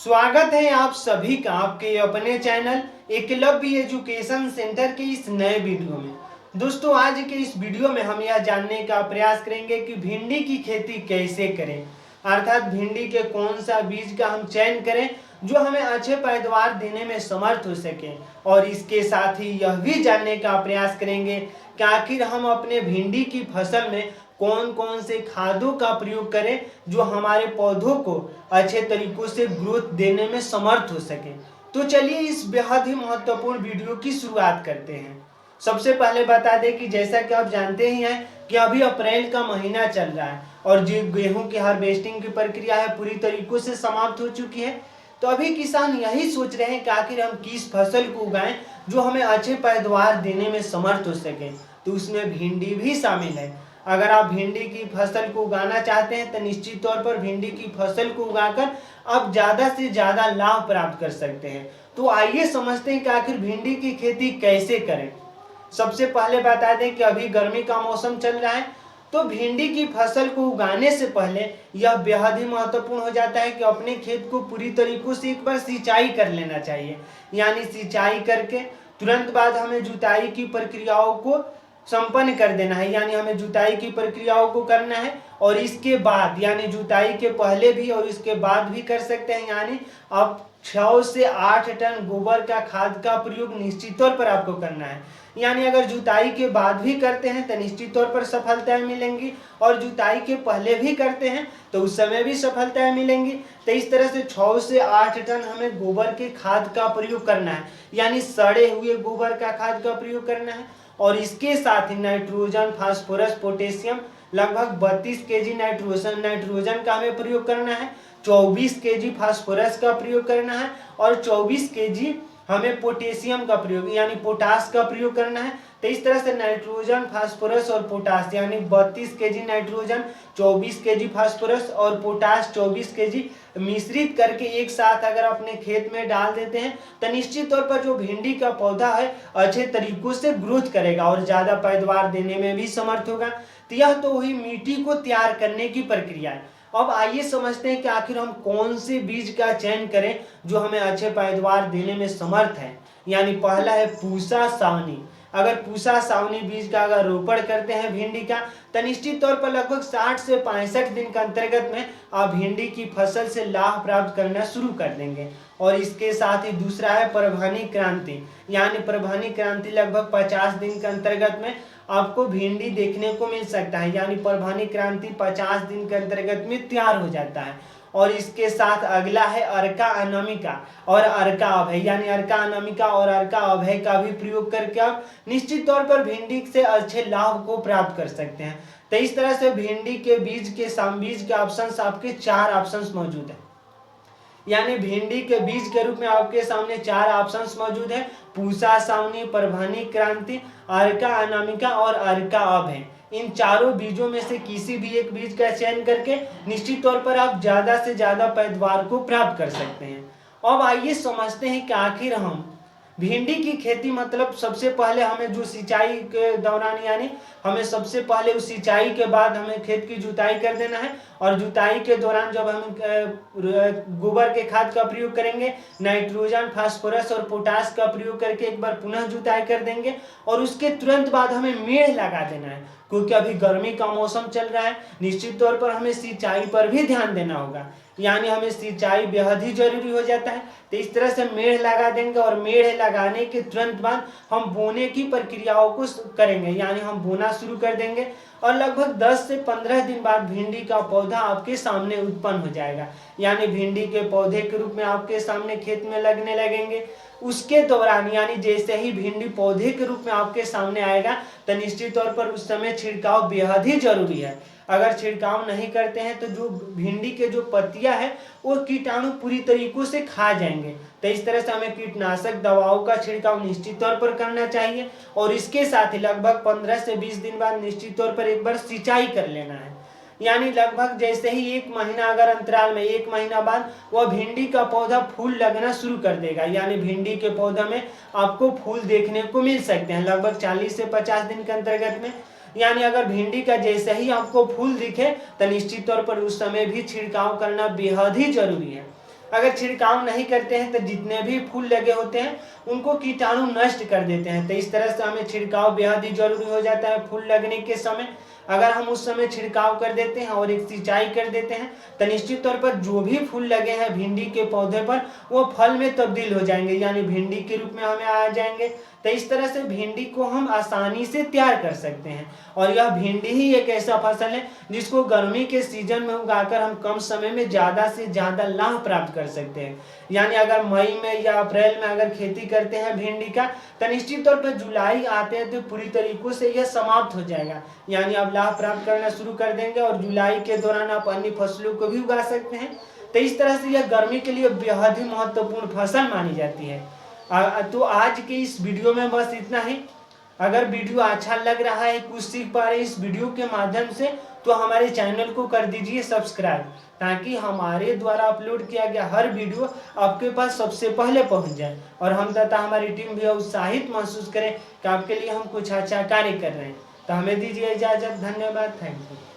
स्वागत है आप सभी का आपके अपने चैनल एकलव्य एजुकेशन सेंटर के इस नए वीडियो में। दोस्तों, आज के इस वीडियो में हम यह जानने का प्रयास करेंगे कि भिंडी की खेती कैसे करें, अर्थात भिंडी के कौन सा बीज का हम चयन करें जो हमें अच्छे पैदावार देने में समर्थ हो सके। और इसके साथ ही यह भी जानने का प्रयास करेंगे कि आखिर हम अपने भिंडी की फसल में कौन कौन से खादों का प्रयोग करें जो हमारे पौधों को अच्छे तरीकों से ग्रोथ देने में समर्थ हो सके। तो चलिए इस बेहद ही महत्वपूर्ण वीडियो की शुरुआत करते हैं। सबसे पहले बता दें कि जैसा कि आप जानते ही हैं कि अभी अप्रैल का महीना चल रहा है और जो गेहूं की हार्वेस्टिंग की प्रक्रिया है पूरी तरीकों से समाप्त हो चुकी है। तो अभी किसान यही सोच रहे हैं कि आखिर हम किस फसल को उगाएं जो हमें अच्छे पैदावार देने में समर्थ हो सके। तो उसमें भिंडी भी शामिल है। अगर आप भिंडी की फसल को उगाना चाहते हैं तो निश्चित तौर पर भिंडी की फसल को उगाकर आप ज़्यादा से ज़्यादा लाभ प्राप्त कर सकते हैं। तो आइए समझते हैं कि आखिर भिंडी की खेती कैसे करें। सबसे पहले बता दें कि अभी गर्मी का मौसम चल रहा है, तो भिंडी की फसल को उगाने से पहले यह बेहद ही महत्वपूर्ण हो जाता है कि अपने खेत को पूरी तरीकों से एक बार सिंचाई कर लेना चाहिए। यानी सिंचाई करके तुरंत बाद हमें जुताई की प्रक्रियाओं को संपन्न कर देना है। यानी हमें जुताई की प्रक्रियाओं को करना है और इसके बाद यानी जुताई के पहले भी और इसके बाद भी कर सकते हैं। यानी आप 6 से 8 टन गोबर का खाद का प्रयोग निश्चित तौर पर आपको करना है। यानी अगर जुताई के बाद भी करते हैं तो निश्चित तौर पर सफलताएं मिलेंगी और जुताई के पहले भी करते हैं तो उस समय भी सफलताएं मिलेंगी। तो इस तरह से 6 से 8 टन हमें गोबर के खाद का प्रयोग करना है, यानी सड़े हुए गोबर का खाद का प्रयोग करना है। और इसके साथ ही नाइट्रोजन, फास्फोरस, पोटेशियम लगभग 32 केजी नाइट्रोजन का हमें प्रयोग करना है, 24 केजी फास्फोरस का प्रयोग करना है और 24 केजी हमें पोटेशियम का प्रयोग यानी पोटास का प्रयोग करना है। तो इस तरह से नाइट्रोजन, फास्फोरस और पोटास यानी 32 केजी नाइट्रोजन, 24 केजी फास्फोरस और पोटास 24 केजी मिश्रित करके एक साथ अगर अपने खेत में डाल देते हैं तो निश्चित तौर पर जो भिंडी का पौधा है अच्छे तरीकों से ग्रोथ करेगा और ज़्यादा पैदावार देने में भी समर्थ होगा। तो यह तो हुई मिट्टी को तैयार करने की प्रक्रिया है। अब आइए समझते हैं कि आखिर हम कौन से बीज का चयन करें जो हमें अच्छे पैदावार देने में समर्थ है। यानी पहला है पूसा सावनी। अगर पूसा सावनी बीज का अगर रोपण करते हैं भिंडी का तो निश्चित तौर पर लगभग 60 से 65 दिन के अंतर्गत में आप भिंडी की फसल से लाभ प्राप्त करना शुरू कर देंगे। और इसके साथ ही दूसरा है परभनी क्रांति। यानी परभनी क्रांति लगभग 50 दिन के अंतर्गत में आपको भिंडी देखने को मिल सकता है। यानी परभनी क्रांति 50 दिन के अंतर्गत में तैयार हो जाता है। और इसके साथ अगला है अर्का अनामिका और अर्का अभय। यानी अर्का अनामिका और अर्का अभय का भी प्रयोग करके आप निश्चित तौर पर भिंडी से अच्छे लाभ को प्राप्त कर सकते हैं। तो इस तरह से भिंडी के बीज के ऑप्शंस आपके 4 ऑप्शंस मौजूद है। यानी भिंडी के बीज के रूप में आपके सामने 4 ऑप्शंस मौजूद है: पूसा सावनी, परभनी क्रांति, अर्का अनामिका और अर्का अभय। इन चारों बीजों में से किसी भी एक बीज का चयन करके निश्चित तौर पर आप ज्यादा से ज्यादा पैदावार को प्राप्त कर सकते हैं। अब आइए समझते हैं कि आखिर हम भिंडी की खेती मतलब सबसे पहले हमें जो सिंचाई के दौरान यानी हमें सबसे पहले उस सिंचाई के बाद हमें खेत की जुताई कर देना है। और जुताई के दौरान जब हम गोबर के खाद का प्रयोग करेंगे, नाइट्रोजन, फास्फोरस और पोटास का प्रयोग करके एक बार पुनः जुताई कर देंगे। और उसके तुरंत बाद हमें मेड़ लगा देना है, क्योंकि अभी गर्मी का मौसम चल रहा है। निश्चित तौर पर हमें सिंचाई पर भी ध्यान देना होगा, यानी हमें सिंचाई बेहद ही जरूरी हो जाता है। तो इस तरह से मेड़ लगा देंगे और मेड़ लगाने के तुरंत बाद हम बोने की प्रक्रियाओं को करेंगे। यानी हम बोना शुरू कर देंगे और लगभग 10 से 15 दिन बाद भिंडी का पौधा आपके सामने उत्पन्न हो जाएगा। यानी भिंडी के पौधे के रूप में आपके सामने खेत में लगने लगेंगे। उसके दौरान यानी जैसे ही भिंडी पौधे के रूप में आपके सामने आएगा तो निश्चित तौर पर उस समय छिड़काव बेहद ही जरूरी है। अगर छिड़काव नहीं करते हैं तो जो भिंडी के जो पत्तियां है वो कीटाणु पूरी तरीकों से खा जाएंगे। तो इस तरह से हमें कीटनाशक दवाओं का छिड़काव निश्चित तौर पर करना चाहिए। और इसके साथ ही लगभग 15 से 20 दिन बाद निश्चित तौर पर एक बार सिंचाई कर लेना है। यानी लगभग जैसे ही 1 महीना अगर अंतराल में 1 महीना बाद वह भिंडी का पौधा फूल लगना शुरू कर देगा। यानी भिंडी के पौधा में आपको फूल देखने को मिल सकते हैं लगभग 40 से 50 दिन के अंतर्गत में। यानी अगर भिंडी का जैसे ही आपको फूल दिखे तो निश्चित तौर पर उस समय भी छिड़काव करना बेहद ही जरूरी है। अगर छिड़काव नहीं करते हैं तो जितने भी फूल लगे होते हैं उनको कीटाणु नष्ट कर देते हैं। तो इस तरह से हमें छिड़काव बेहद ही जरूरी हो जाता है फूल लगने के समय। अगर हम उस समय छिड़काव कर देते हैं और एक सिंचाई कर देते हैं तो निश्चित तौर पर जो भी फूल लगे हैं भिंडी के पौधे पर वो फल में तब्दील हो जाएंगे, यानी भिंडी के रूप में हमें आ जाएंगे। तो इस तरह से भिंडी को हम आसानी से तैयार कर सकते हैं। और यह भिंडी ही एक ऐसा फसल है जिसको गर्मी के सीजन में उगाकर हम कम समय में ज़्यादा से ज़्यादा लाभ प्राप्त कर सकते हैं। यानी अगर मई में या अप्रैल में अगर खेती करते हैं भिंडी का तो निश्चित तौर पर जुलाई आते हैं तो पूरी तरीकों से यह समाप्त हो जाएगा, यानी आप लाभ प्राप्त करना शुरू कर देंगे और जुलाई के दौरान आप अन्य फसलों को भी उगा सकते हैं। तो इस तरह से यह गर्मी के लिए बेहद ही महत्वपूर्ण फसल मानी जाती है। तो आज के इस वीडियो में बस इतना ही। अगर वीडियो अच्छा लग रहा है, कुछ सीख पा रहे हैं इस वीडियो के माध्यम से, तो हमारे चैनल को कर दीजिए सब्सक्राइब, ताकि हमारे द्वारा अपलोड किया गया हर वीडियो आपके पास सबसे पहले पहुंच जाए और हम तथा हमारी टीम भी उत्साहित महसूस करें कि आपके लिए हम कुछ अच्छा कार्य कर रहे हैं। तो हमें दीजिए इजाजत। धन्यवाद। Thank you.